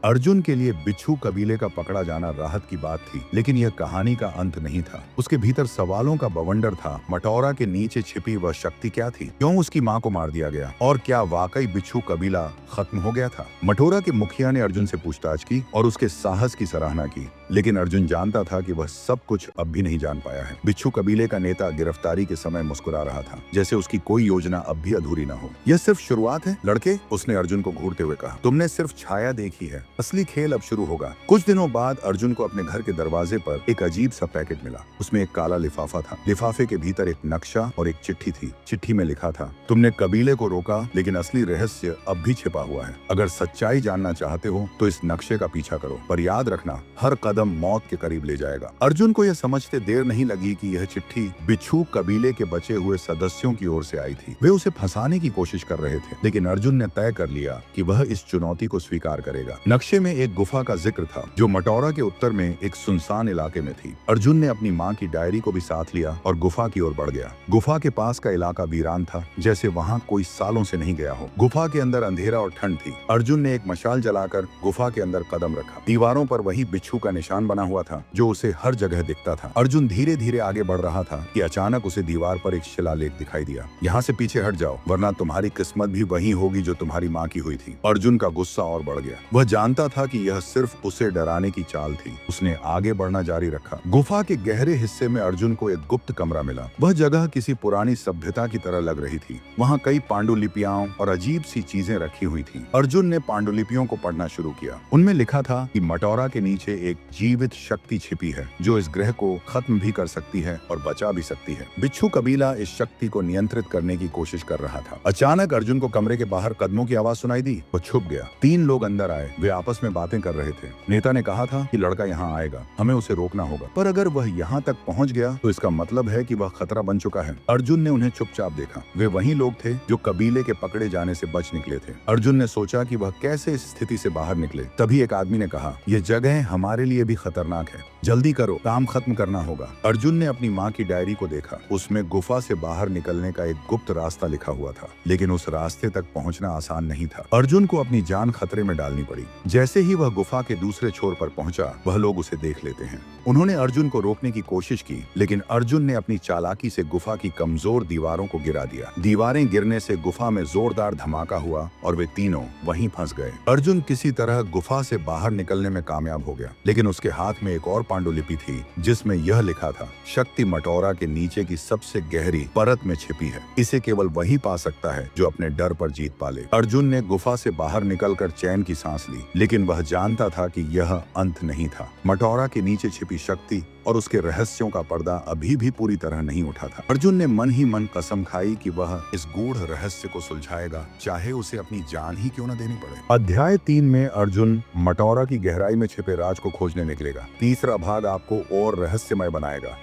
अर्जुन के लिए बिच्छू कबीले का पकड़ा जाना राहत की बात थी, लेकिन यह कहानी का अंत नहीं था। उसके भीतर सवालों का बवंडर था। मटौरा के नीचे छिपी वह शक्ति क्या थी? क्यों उसकी मां को मार दिया गया? और क्या वाकई बिच्छू कबीला खत्म हो गया था? मटौरा के मुखिया ने अर्जुन से पूछताछ की और उसके साहस की सराहना की, लेकिन अर्जुन जानता था कि वह सब कुछ अब भी नहीं जान पाया है। बिच्छू कबीले का नेता गिरफ्तारी के समय मुस्कुरा रहा था, जैसे उसकी कोई योजना अब भी अधूरी न हो। यह सिर्फ शुरुआत है लड़के, उसने अर्जुन को घूरते हुए कहा। तुमने सिर्फ छाया देखी है, असली खेल अब शुरू होगा। कुछ दिनों बाद अर्जुन को अपने घर के दरवाजे पर एक अजीब सा पैकेट मिला। उसमें एक काला लिफाफा था। लिफाफे के भीतर एक नक्शा और एक चिट्ठी थी। चिट्ठी में लिखा था, तुमने कबीले को रोका, लेकिन असली रहस्य अब भी छिपा हुआ है। अगर सच्चाई जानना चाहते हो तो इस नक्शे का पीछा करो, पर याद रखना हर कदम मौत के करीब ले जाएगा। अर्जुन को यह समझते देर नहीं लगी कि यह चिट्ठी बिच्छू कबीले के बचे हुए सदस्यों की ओर से आई थी। वे उसे फंसाने की कोशिश कर रहे थे, लेकिन अर्जुन ने तय कर लिया कि वह इस चुनौती को स्वीकार करेगा। नक्शे में एक गुफा का जिक्र था, जो मटौरा के उत्तर में एक सुनसान इलाके में थी। अर्जुन ने अपनी मां की डायरी को भी साथ लिया और गुफा की ओर बढ़ गया। गुफा के पास का इलाका वीरान था, जैसे वहां कोई सालों से नहीं गया हो। गुफा के अंदर अंधेरा और ठंड थी। अर्जुन ने एक मशाल जलाकर गुफा के अंदर कदम रखा। दीवारों पर वही बिच्छू का निशान बना हुआ था, जो उसे हर जगह दिखता था। अर्जुन धीरे धीरे आगे बढ़ रहा था कि अचानक उसे दीवार पर एक शिलालेख दिखाई दिया। यहाँ से पीछे हट जाओ, वरना तुम्हारी किस्मत भी वही होगी जो तुम्हारी माँ की हुई थी। अर्जुन का गुस्सा और बढ़ गया। वह जानता था कि यह सिर्फ उसे डराने की चाल थी। उसने आगे बढ़ना जारी रखा। गुफा के गहरे हिस्से में अर्जुन को एक गुप्त कमरा मिला। वह जगह किसी पुरानी सभ्यता की तरह लग रही थी। वहाँ कई पांडुलिपियां और अजीब सी चीजें रखी हुई थी। अर्जुन ने पांडुलिपियों को पढ़ना शुरू किया। उनमें लिखा था कि मटौरा के नीचे एक जीवित शक्ति छिपी है, जो इस ग्रह को खत्म भी कर सकती है और बचा भी सकती है। बिच्छू कबीला इस शक्ति को नियंत्रित करने की कोशिश कर रहा था। अचानक अर्जुन को कमरे के बाहर कदमों की आवाज सुनाई दी। वो छुप गया। 3 लोग अंदर आए। वे आपस में बातें कर रहे थे। नेता ने कहा था कि लड़का यहाँ आएगा, हमें उसे रोकना होगा। पर अगर वह यहाँ तक पहुँच गया तो इसका मतलब है कि वह खतरा बन चुका है। अर्जुन ने उन्हें चुपचाप देखा। वे वही लोग थे जो कबीले के पकड़े जाने से बच निकले थे। अर्जुन ने सोचा कि वह कैसे इस स्थिति से बाहर निकले। तभी एक आदमी ने कहा, यह जगह हमारे लिए भी खतरनाक है, जल्दी करो, काम खत्म करना होगा। अर्जुन ने अपनी माँ की डायरी को देखा। उसमें गुफा से बाहर निकलने का एक गुप्त रास्ता लिखा हुआ था, लेकिन उस रास्ते तक पहुँचना आसान नहीं था। अर्जुन को अपनी जान खतरे में डालनी पड़ी। जैसे ही वह गुफा के दूसरे छोर पर पहुंचा, वह लोग उसे देख लेते हैं। उन्होंने अर्जुन को रोकने की कोशिश की, लेकिन अर्जुन ने अपनी चालाकी से गुफा की कमजोर दीवारों को गिरा दिया। दीवारें गिरने से गुफा में जोरदार धमाका हुआ और वे तीनों वहीं फंस गए। अर्जुन किसी तरह गुफा से बाहर निकलने में कामयाब हो गया, लेकिन उसके हाथ में एक और पांडुलिपि थी, जिसमें यह लिखा था, शक्ति मटौरा के नीचे की सबसे गहरी परत में छिपी है। इसे केवल वही पा सकता है जो अपने डर पर जीत पाले। अर्जुन ने गुफा से बाहर निकलकर चैन की सांस ली, लेकिन वह जानता था कि यह अंत नहीं था। मटौरा के नीचे छिपी शक्ति और उसके रहस्यों का पर्दा अभी भी पूरी तरह नहीं उठा था। अर्जुन ने मन ही मन कसम खाई कि वह इस गूढ़ रहस्य को सुलझाएगा, चाहे उसे अपनी जान ही क्यों न देनी पड़े। अध्याय 3 में अर्जुन मटौरा की गहराई में छिपे राज को खोजने निकलेगा। तीसरा भाग आपको और रहस्यमय बनाएगा।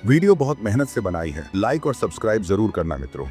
वीडियो बहुत मेहनत से बनाई है। लाइक और सब्सक्राइब जरूर करना मित्रों।